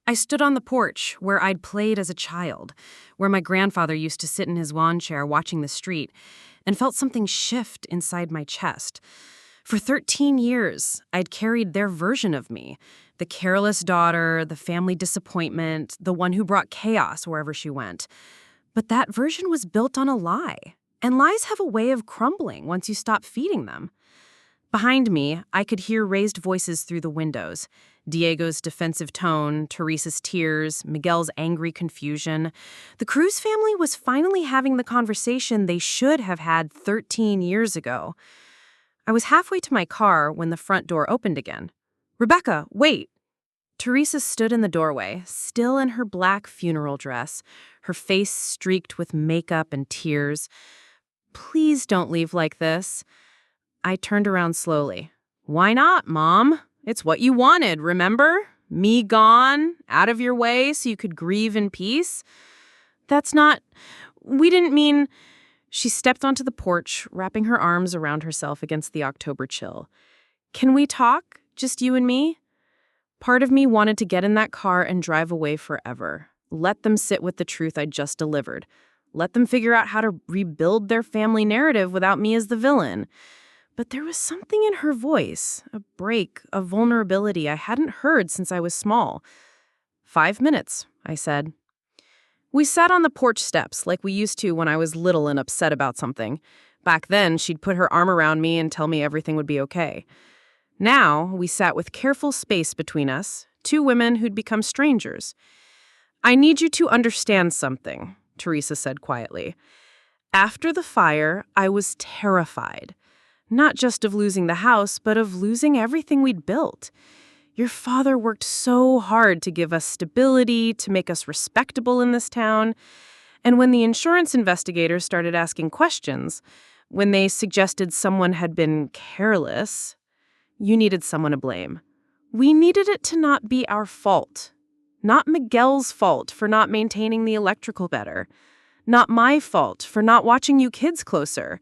I stood on the porch, where I'd played as a child, where my grandfather used to sit in his lawn chair watching the street, and felt something shift inside my chest. For 13 years, I'd carried their version of me, the careless daughter, the family disappointment, the one who brought chaos wherever she went. But that version was built on a lie, and lies have a way of crumbling once you stop feeding them. Behind me, I could hear raised voices through the windows. Diego's defensive tone, Teresa's tears, Miguel's angry confusion. The Cruz family was finally having the conversation they should have had 13 years ago. I was halfway to my car when the front door opened again. "Rebecca, wait!" Teresa stood in the doorway, still in her black funeral dress, her face streaked with makeup and tears. "Please don't leave like this." I turned around slowly. "Why not, Mom? It's what you wanted, remember? Me gone, out of your way so you could grieve in peace." We didn't mean..." She stepped onto the porch, wrapping her arms around herself against the October chill. "Can we talk? Just you and me?" Part of me wanted to get in that car and drive away forever. Let them sit with the truth I'd just delivered. Let them figure out how to rebuild their family narrative without me as the villain. But there was something in her voice, a break, a vulnerability I hadn't heard since I was small. 5 minutes, I said. We sat on the porch steps like we used to when I was little and upset about something. Back then, she'd put her arm around me and tell me everything would be okay. Now, we sat with careful space between us, two women who'd become strangers. "I need you to understand something," Teresa said quietly. "After the fire, I was terrified. Not just of losing the house, but of losing everything we'd built. Your father worked so hard to give us stability, to make us respectable in this town. And when the insurance investigators started asking questions, when they suggested someone had been careless, you needed someone to blame. We needed it to not be our fault. Not Miguel's fault for not maintaining the electrical better. Not my fault for not watching you kids closer.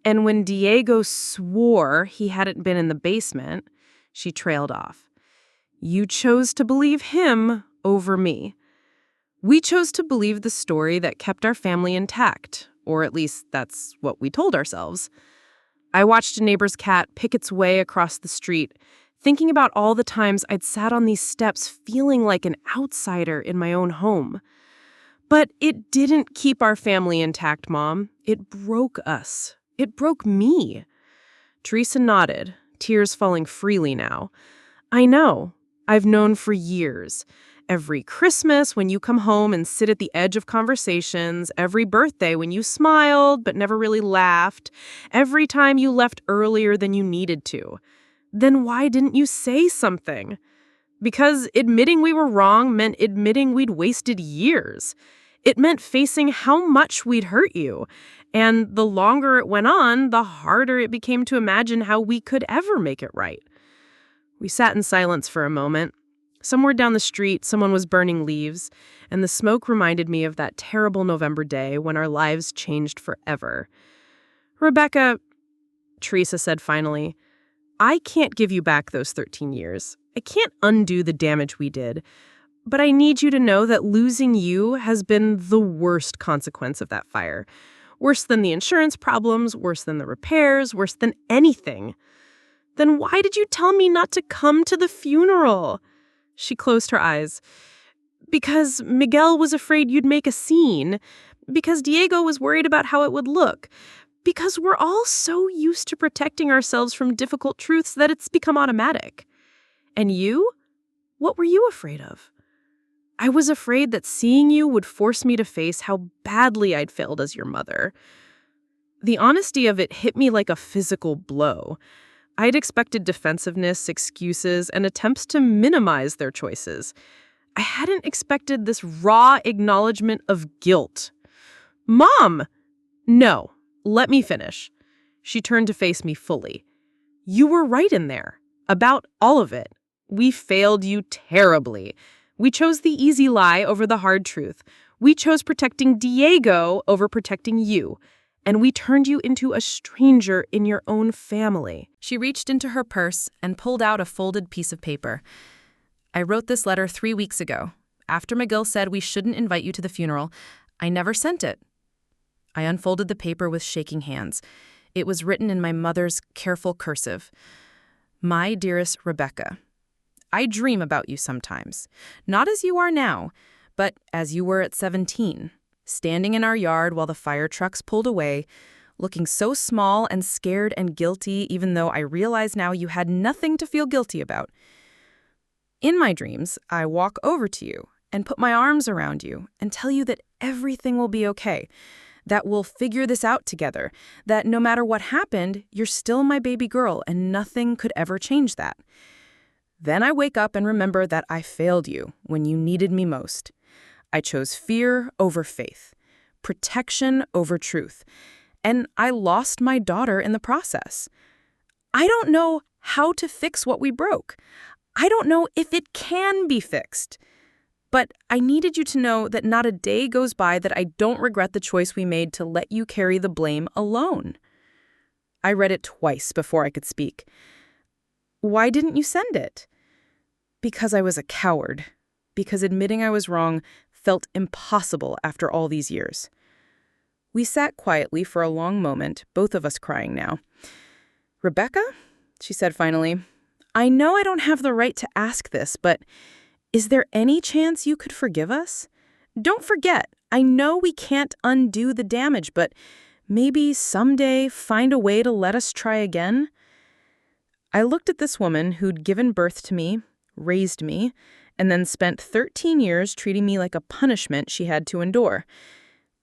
And when Diego swore he hadn't been in the basement, she trailed off. You chose to believe him over me. We chose to believe the story that kept our family intact, or at least that's what we told ourselves. I watched a neighbor's cat pick its way across the street, thinking about all the times I'd sat on these steps feeling like an outsider in my own home. But it didn't keep our family intact, Mom. It broke us. It broke me. Teresa nodded, tears falling freely now. I know. I've known for years. Every Christmas when you come home and sit at the edge of conversations, every birthday when you smiled but never really laughed, every time you left earlier than you needed to. Then why didn't you say something? Because admitting we were wrong meant admitting we'd wasted years. It meant facing how much we'd hurt you. And the longer it went on, the harder it became to imagine how we could ever make it right. We sat in silence for a moment. Somewhere down the street, someone was burning leaves, and the smoke reminded me of that terrible November day when our lives changed forever. Rebecca, Teresa said finally, I can't give you back those 13 years. I can't undo the damage we did. But I need you to know that losing you has been the worst consequence of that fire. Worse than the insurance problems, worse than the repairs, worse than anything. Then why did you tell me not to come to the funeral? She closed her eyes. Because Miguel was afraid you'd make a scene. Because Diego was worried about how it would look. Because we're all so used to protecting ourselves from difficult truths that it's become automatic. And you? What were you afraid of? I was afraid that seeing you would force me to face how badly I'd failed as your mother. The honesty of it hit me like a physical blow. I'd expected defensiveness, excuses, and attempts to minimize their choices. I hadn't expected this raw acknowledgement of guilt. Mom! No, let me finish. She turned to face me fully. You were right in there. About all of it. We failed you terribly. We chose the easy lie over the hard truth. We chose protecting Diego over protecting you. And we turned you into a stranger in your own family. She reached into her purse and pulled out a folded piece of paper. I wrote this letter 3 weeks ago. After McGill said we shouldn't invite you to the funeral, I never sent it. I unfolded the paper with shaking hands. It was written in my mother's careful cursive. My dearest Rebecca, I dream about you sometimes. Not as you are now, but as you were at 17, standing in our yard while the fire trucks pulled away, looking so small and scared and guilty, even though I realize now you had nothing to feel guilty about. In my dreams, I walk over to you and put my arms around you and tell you that everything will be okay, that we'll figure this out together, that no matter what happened, you're still my baby girl and nothing could ever change that. Then I wake up and remember that I failed you when you needed me most. I chose fear over faith, protection over truth, and I lost my daughter in the process. I don't know how to fix what we broke. I don't know if it can be fixed. But I needed you to know that not a day goes by that I don't regret the choice we made to let you carry the blame alone. I read it twice before I could speak. Why didn't you send it? Because I was a coward. Because admitting I was wrong felt impossible after all these years. We sat quietly for a long moment, both of us crying now. Rebecca, she said finally, I know I don't have the right to ask this, but is there any chance you could forgive us? Don't forget, I know we can't undo the damage, but maybe someday find a way to let us try again? I looked at this woman who'd given birth to me, raised me, and then spent 13 years treating me like a punishment she had to endure.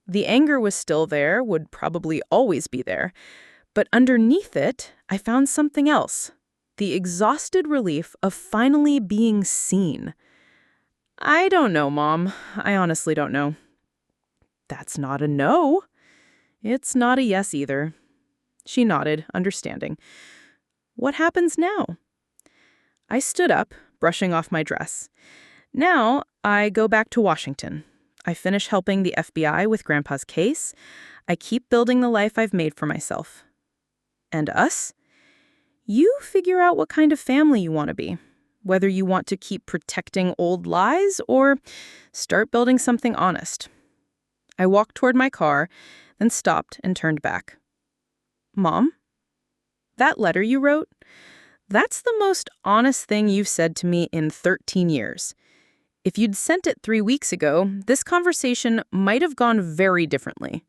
The anger was still there, would probably always be there, but underneath it, I found something else. The exhausted relief of finally being seen. I don't know, Mom. I honestly don't know. That's not a no. It's not a yes either. She nodded, understanding. What happens now? I stood up, brushing off my dress. Now I go back to Washington. I finish helping the FBI with Grandpa's case. I keep building the life I've made for myself. And us? You figure out what kind of family you want to be. Whether you want to keep protecting old lies or start building something honest. I walked toward my car, then stopped and turned back. Mom, that letter you wrote, that's the most honest thing you've said to me in 13 years. If you'd sent it 3 weeks ago, this conversation might have gone very differently.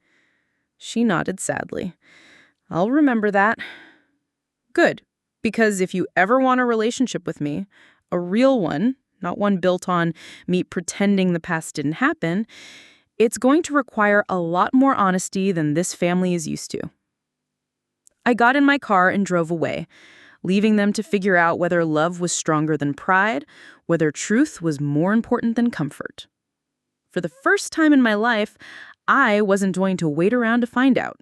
She nodded sadly. I'll remember that. Good. Because if you ever want a relationship with me, a real one, not one built on me pretending the past didn't happen, it's going to require a lot more honesty than this family is used to. I got in my car and drove away, leaving them to figure out whether love was stronger than pride, whether truth was more important than comfort. For the first time in my life, I wasn't going to wait around to find out.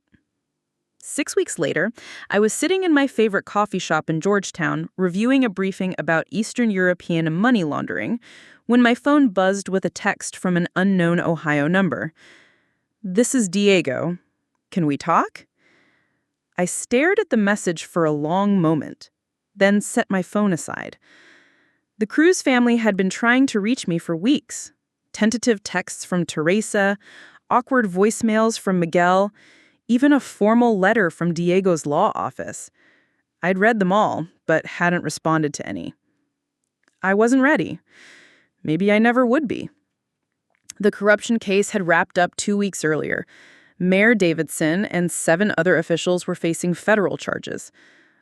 6 weeks later, I was sitting in my favorite coffee shop in Georgetown, reviewing a briefing about Eastern European money laundering, when my phone buzzed with a text from an unknown Ohio number. This is Diego. Can we talk? I stared at the message for a long moment, then set my phone aside. The Cruz family had been trying to reach me for weeks. Tentative texts from Teresa, awkward voicemails from Miguel, even a formal letter from Diego's law office. I'd read them all, but hadn't responded to any. I wasn't ready. Maybe I never would be. The corruption case had wrapped up 2 weeks earlier. Mayor Davidson and 7 other officials were facing federal charges.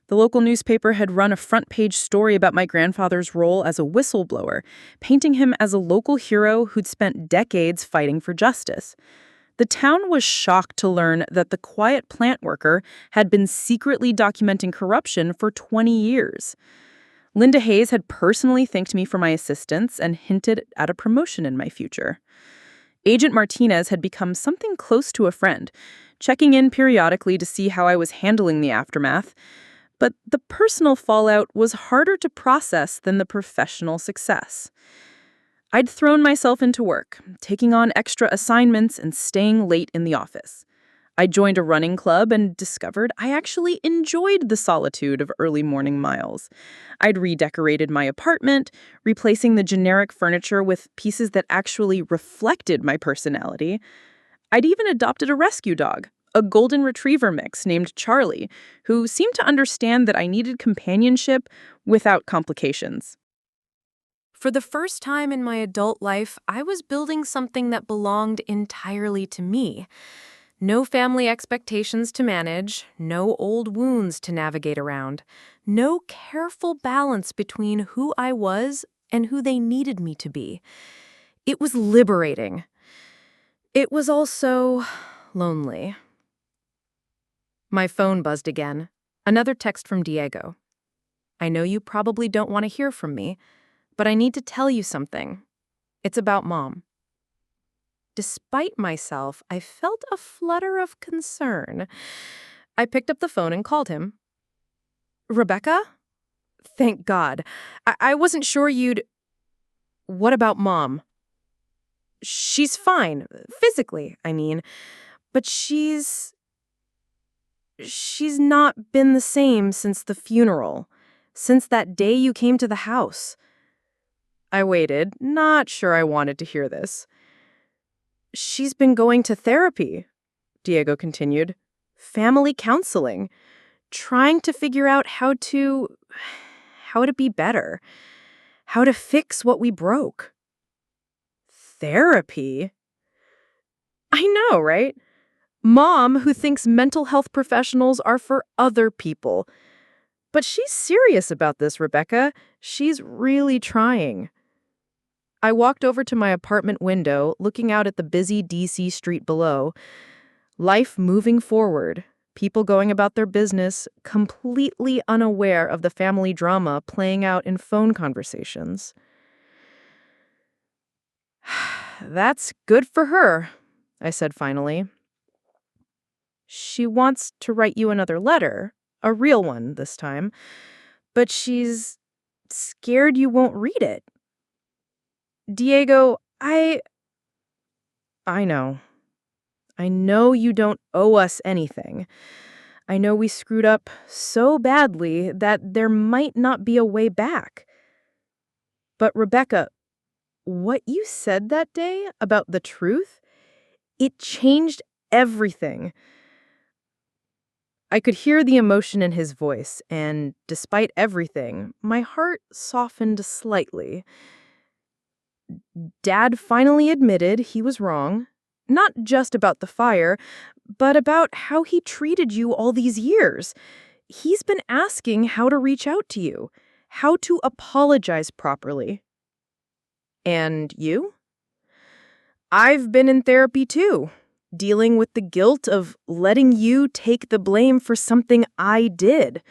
The local newspaper had run a front-page story about my grandfather's role as a whistleblower, painting him as a local hero who'd spent decades fighting for justice. The town was shocked to learn that the quiet plant worker had been secretly documenting corruption for 20 years. Linda Hayes had personally thanked me for my assistance and hinted at a promotion in my future. Agent Martinez had become something close to a friend, checking in periodically to see how I was handling the aftermath. But the personal fallout was harder to process than the professional success. I'd thrown myself into work, taking on extra assignments and staying late in the office. I joined a running club and discovered I actually enjoyed the solitude of early morning miles. I'd redecorated my apartment, replacing the generic furniture with pieces that actually reflected my personality. I'd even adopted a rescue dog, a golden retriever mix named Charlie, who seemed to understand that I needed companionship without complications. For the first time in my adult life, I was building something that belonged entirely to me. No family expectations to manage, no old wounds to navigate around, no careful balance between who I was and who they needed me to be. It was liberating. It was also lonely. My phone buzzed again. Another text from Diego. I know you probably don't want to hear from me, but I need to tell you something. It's about Mom. Despite myself, I felt a flutter of concern. I picked up the phone and called him. Rebecca? Thank God. I wasn't sure you'd... What about Mom? She's fine, physically, I mean. But she's not been the same since the funeral, since that day you came to the house. I waited, not sure I wanted to hear this. She's been going to therapy, Diego continued. Family counseling. Trying to figure out how to be better. How to fix what we broke. Therapy? I know, right? Mom, who thinks mental health professionals are for other people. But she's serious about this, Rebecca. She's really trying. I walked over to my apartment window, looking out at the busy DC street below. Life moving forward, people going about their business, completely unaware of the family drama playing out in phone conversations. That's good for her, I said finally. She wants to write you another letter, a real one this time, but she's scared you won't read it. Diego, I know. I know you don't owe us anything. I know we screwed up so badly that there might not be a way back. But Rebecca, what you said that day about the truth, it changed everything. I could hear the emotion in his voice, and despite everything, my heart softened slightly. Dad finally admitted he was wrong, not just about the fire, but about how he treated you all these years. He's been asking how to reach out to you, how to apologize properly. And you? I've been in therapy too, dealing with the guilt of letting you take the blame for something I did.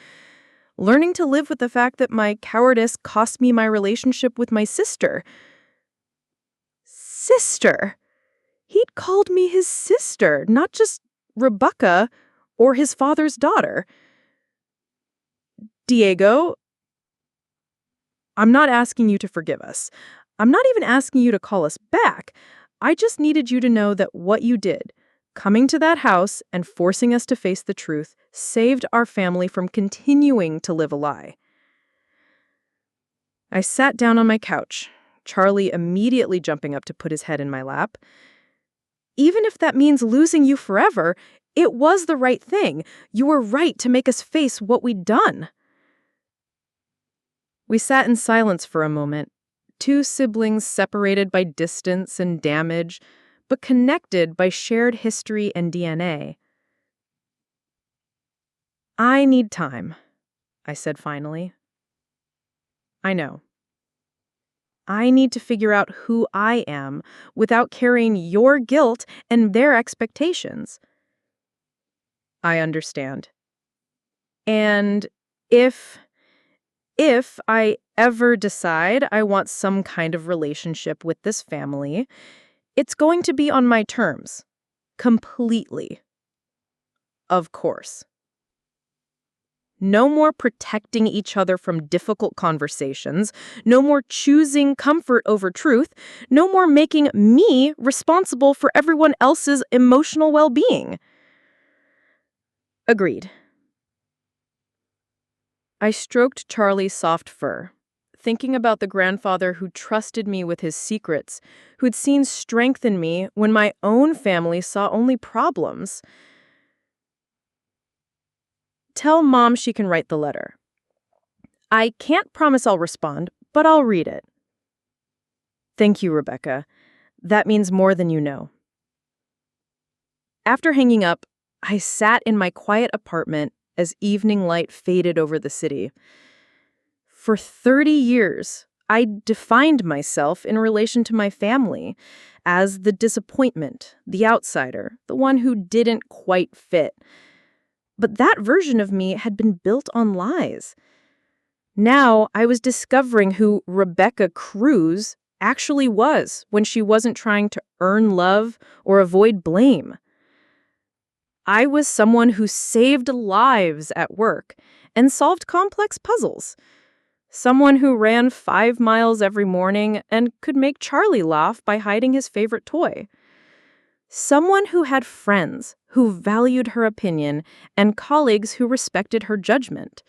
Learning to live with the fact that my cowardice cost me my relationship with my sister. Sister? He'd called me his sister, not just Rebecca or his father's daughter. Diego, I'm not asking you to forgive us. I'm not even asking you to call us back. I just needed you to know that what you did, coming to that house and forcing us to face the truth, saved our family from continuing to live a lie. I sat down on my couch, Charlie immediately jumping up to put his head in my lap. Even if that means losing you forever, it was the right thing. You were right to make us face what we'd done. We sat in silence for a moment, two siblings separated by distance and damage, but connected by shared history and DNA. I need time, I said finally. I know. I need to figure out who I am without carrying your guilt and their expectations. I understand. And if I ever decide I want some kind of relationship with this family, It's going to be on my terms. Completely. Of course. No more protecting each other from difficult conversations. No more choosing comfort over truth. No more making me responsible for everyone else's emotional well-being. Agreed. I stroked Charlie's soft fur, thinking about the grandfather who trusted me with his secrets, who'd seen strength in me when my own family saw only problems. Tell Mom she can write the letter. I can't promise I'll respond, but I'll read it. Thank you, Rebecca. That means more than you know. After hanging up, I sat in my quiet apartment as evening light faded over the city. For 30 years, I defined myself in relation to my family as the disappointment, the outsider, the one who didn't quite fit. But that version of me had been built on lies. Now I was discovering who Rebecca Cruz actually was when she wasn't trying to earn love or avoid blame. I was someone who saved lives at work and solved complex puzzles. Someone who ran 5 miles every morning and could make Charlie laugh by hiding his favorite toy. Someone who had friends who valued her opinion and colleagues who respected her judgment.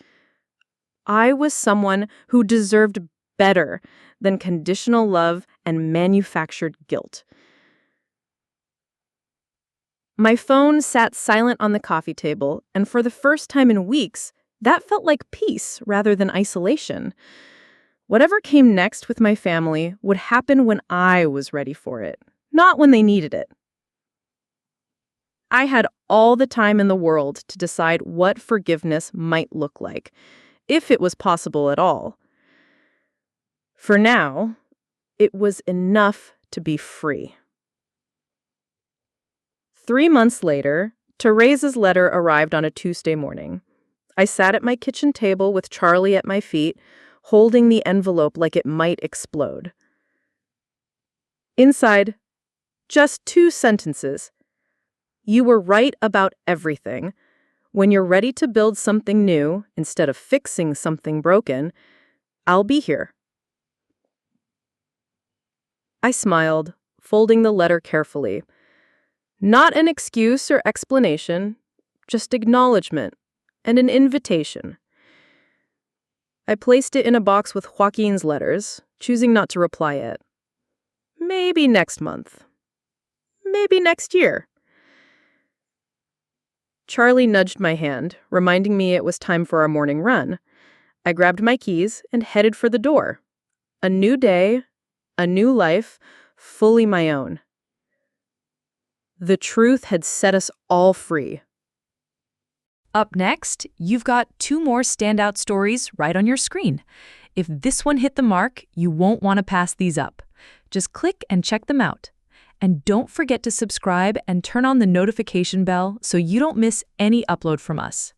I was someone who deserved better than conditional love and manufactured guilt. My phone sat silent on the coffee table, and for the first time in weeks, that felt like peace rather than isolation. Whatever came next with my family would happen when I was ready for it, not when they needed it. I had all the time in the world to decide what forgiveness might look like, if it was possible at all. For now, it was enough to be free. 3 months later, Teresa's letter arrived on a Tuesday morning. I sat at my kitchen table with Charlie at my feet, holding the envelope like it might explode. Inside, just 2 sentences. You were right about everything. When you're ready to build something new, instead of fixing something broken, I'll be here. I smiled, folding the letter carefully. Not an excuse or explanation, just acknowledgement and an invitation. I placed it in a box with Joaquin's letters, choosing not to reply yet. Maybe next month. Maybe next year. Charlie nudged my hand, reminding me it was time for our morning run. I grabbed my keys and headed for the door. A new day, a new life, fully my own. The truth had set us all free. Up next, you've got 2 more standout stories right on your screen. If this one hit the mark, you won't want to pass these up. Just click and check them out. And don't forget to subscribe and turn on the notification bell so you don't miss any upload from us.